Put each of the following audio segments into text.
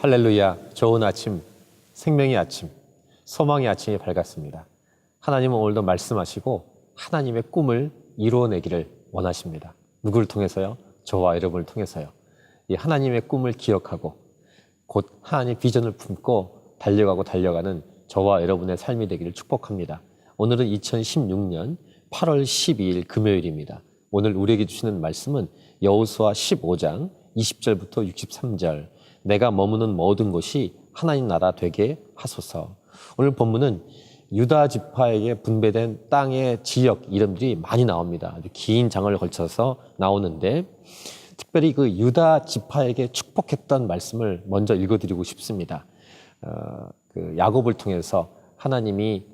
할렐루야, 좋은 아침, 생명의 아침, 소망의 아침이 밝았습니다. 하나님은 오늘도 말씀하시고 하나님의 꿈을 이루어내기를 원하십니다. 누구를 통해서요? 저와 여러분을 통해서요. 이 하나님의 꿈을 기억하고 곧 하나님의 비전을 품고 달려가는 저와 여러분의 삶이 되기를 축복합니다. 오늘은 2016년 8월 12일 금요일입니다. 오늘 우리에게 주시는 말씀은 여호수아 15장 20절부터 63절, 내가 머무는 모든 곳이 하나님 나라 되게 하소서. 오늘 본문은 유다 지파에게 분배된 땅의 지역 이름들이 많이 나옵니다. 아주 긴 장을 걸쳐서 나오는데 특별히 그 유다 지파에게 축복했던 말씀을 먼저 읽어드리고 싶습니다. 그 야곱을 통해서 하나님이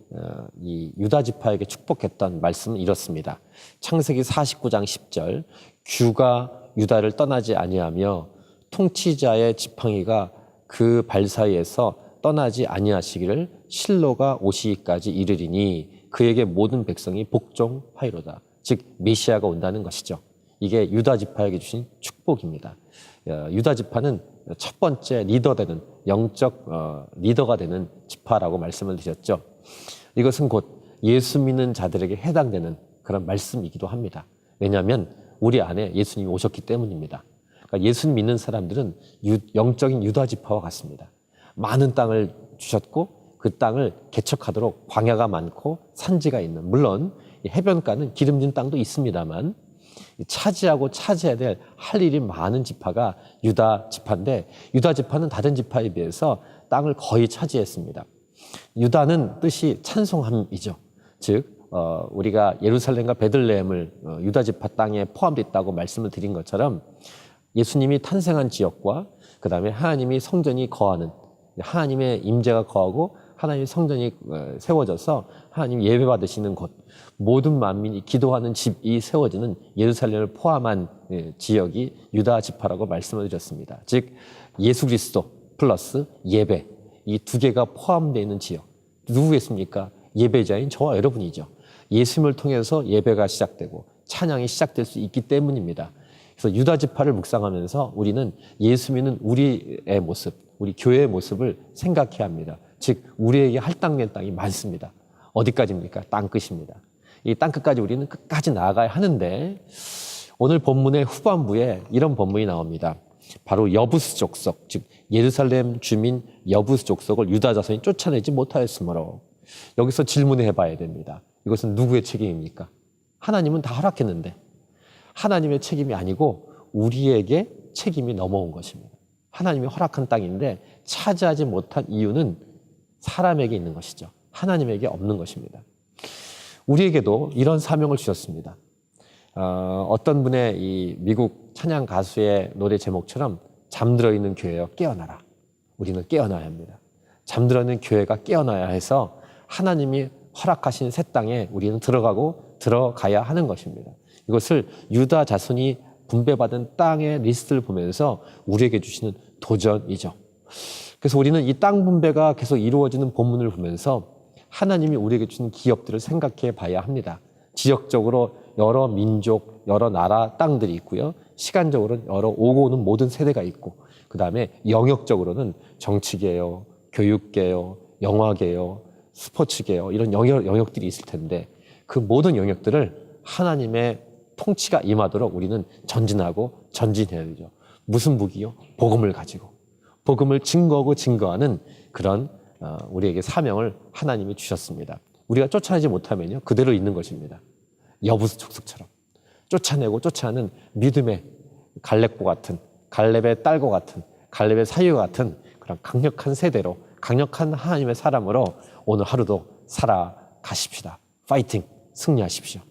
이 유다 지파에게 축복했던 말씀은 이렇습니다. 창세기 49장 10절, 규가 유다를 떠나지 아니하며 통치자의 지팡이가 그 발 사이에서 떠나지 아니하시기를 실로가 오시기까지 이르리니 그에게 모든 백성이 복종하리로다. 즉 메시아가 온다는 것이죠. 이게 유다 지파에게 주신 축복입니다. 유다 지파는 첫 번째 리더되는 영적 리더가 되는 지파라고 말씀을 드렸죠. 이것은 곧 예수 믿는 자들에게 해당되는 그런 말씀이기도 합니다. 왜냐하면 우리 안에 예수님이 오셨기 때문입니다. 그러니까 예수 믿는 사람들은 영적인 유다 지파와 같습니다. 많은 땅을 주셨고 그 땅을 개척하도록 광야가 많고 산지가 있는, 물론 해변가는 기름진 땅도 있습니다만 차지하고 차지해야 될 할 일이 많은 지파가 유다 지파인데, 유다 지파는 다른 지파에 비해서 땅을 거의 차지했습니다. 유다는 뜻이 찬송함이죠. 즉 우리가 예루살렘과 베들레헴을 유다 지파 땅에 포함되어 있다고 말씀을 드린 것처럼 예수님이 탄생한 지역과 그 다음에 하나님이 성전이 거하는, 하나님의 임재가 거하고 하나님의 성전이 세워져서 하나님 예배 받으시는 곳, 모든 만민이 기도하는 집이 세워지는 예루살렘을 포함한 지역이 유다 지파라고 말씀을 드렸습니다. 즉 예수 그리스도 플러스 예배, 이 두 개가 포함되어 있는 지역. 누구겠습니까? 예배자인 저와 여러분이죠. 예수님을 통해서 예배가 시작되고 찬양이 시작될 수 있기 때문입니다. 그래서 유다 지파를 묵상하면서 우리는 예수 믿는 우리의 모습, 우리 교회의 모습을 생각해야 합니다. 즉 우리에게 할당된 땅이 많습니다. 어디까지입니까? 땅끝입니다. 이 땅끝까지 우리는 끝까지 나아가야 하는데, 오늘 본문의 후반부에 이런 본문이 나옵니다. 바로 여부스 족속, 즉 예루살렘 주민 여부스 족속을 유다 자손이 쫓아내지 못하였으므로, 여기서 질문을 해봐야 됩니다. 이것은 누구의 책임입니까? 하나님은 다 허락했는데 하나님의 책임이 아니고 우리에게 책임이 넘어온 것입니다. 하나님이 허락한 땅인데 차지하지 못한 이유는 사람에게 있는 것이죠. 하나님에게 없는 것입니다. 우리에게도 이런 사명을 주셨습니다. 어떤 분의 이 미국 찬양 가수의 노래 제목처럼 잠들어 있는 교회여 깨어나라. 우리는 깨어나야 합니다. 잠들어 있는 교회가 깨어나야 해서 하나님이 허락하신 새 땅에 우리는 들어가야 하는 것입니다. 이것을 유다 자손이 분배받은 땅의 리스트를 보면서 우리에게 주시는 도전이죠. 그래서 우리는 이 땅 분배가 계속 이루어지는 본문을 보면서 하나님이 우리에게 주는 기업들을 생각해 봐야 합니다. 지역적으로 여러 민족, 여러 나라 땅들이 있고요. 시간적으로는 여러 오고 오는 모든 세대가 있고, 그 다음에 영역적으로는 정치계요, 교육계요, 영화계요, 스포츠계요, 이런 영역들이 있을 텐데 그 모든 영역들을 하나님의 통치가 임하도록 우리는 전진하고 전진해야 되죠. 무슨 무기요? 복음을 가지고 복음을 증거하는 그런 우리에게 사명을 하나님이 주셨습니다. 우리가 쫓아내지 못하면요 그대로 있는 것입니다. 여부스 족속처럼 쫓아내는 믿음의 갈렙과 같은, 갈렙의 딸과 같은, 갈렙의 사유와 같은 그런 강력한 세대로, 강력한 하나님의 사람으로 오늘 하루도 살아가십시다. 파이팅! 승리하십시오.